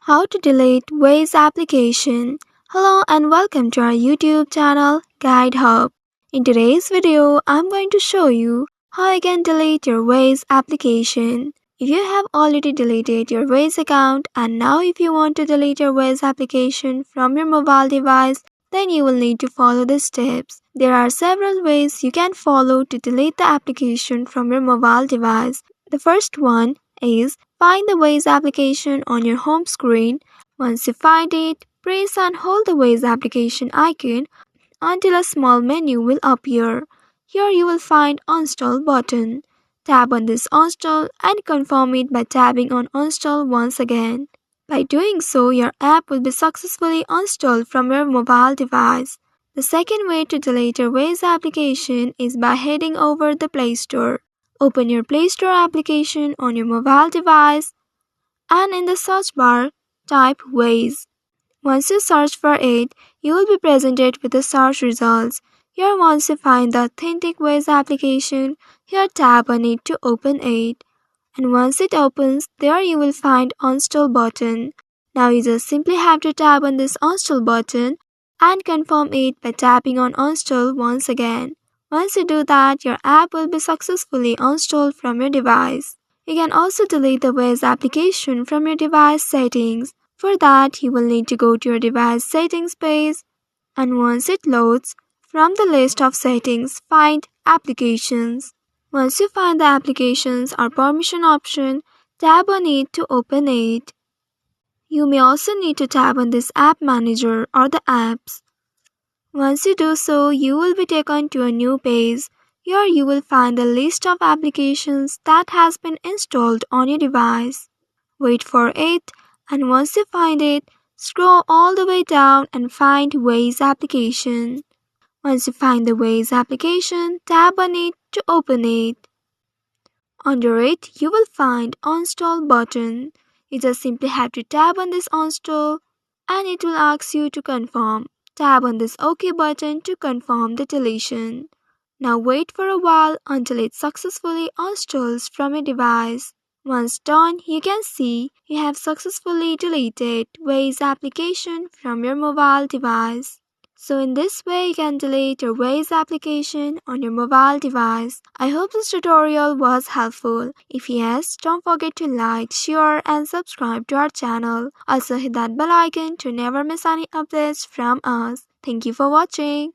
How to delete Waze application. Hello and welcome to our YouTube channel Guide Hub. In today's video, I'm going to show you how you can delete your Waze application. If you have already deleted your Waze account and now if you want to delete your Waze application from your mobile device, then you will need to follow the steps. There are several ways you can follow to delete the application from your mobile device. The first one is find the Waze application on your home screen. Once you find it, press and hold the Waze application icon until a small menu will appear. Here you will find Uninstall button. Tap on this Uninstall and confirm it by tapping on Uninstall once again. By doing so, your app will be successfully installed from your mobile device. The second way to delete your Waze application is by heading over the Play Store. Open your Play Store application on your mobile device and in the search bar, type Waze. Once you search for it, you will be presented with the search results. Here once you find the authentic Waze application, here tap on it to open it. And once it opens, there you will find Uninstall button. Now you just simply have to tap on this Uninstall button and confirm it by tapping on Uninstall once again. Once you do that, your app will be successfully installed from your device. You can also delete the Waze application from your device settings. For that, you will need to go to your device settings page, and once it loads, from the list of settings, find Applications. Once you find the Applications or Permission option, tap on it to open it. You may also need to tap on this App Manager or the apps. Once you do so, you will be taken to a new page. Here you will find the list of applications that has been installed on your device. Wait for it, and once you find it, scroll all the way down and find Waze application. Once you find the Waze application, tap on it to open it. Under it, you will find Uninstall button. You just simply have to tap on this Uninstall and it will ask you to confirm. Tap on this OK button to confirm the deletion. Now wait for a while until it successfully installs from your device. Once done, you can see you have successfully deleted Waze application from your mobile device. So in this way, you can delete your Waze application on your mobile device. I hope this tutorial was helpful. If yes, don't forget to like, share and subscribe to our channel. Also hit that bell icon to never miss any updates from us. Thank you for watching.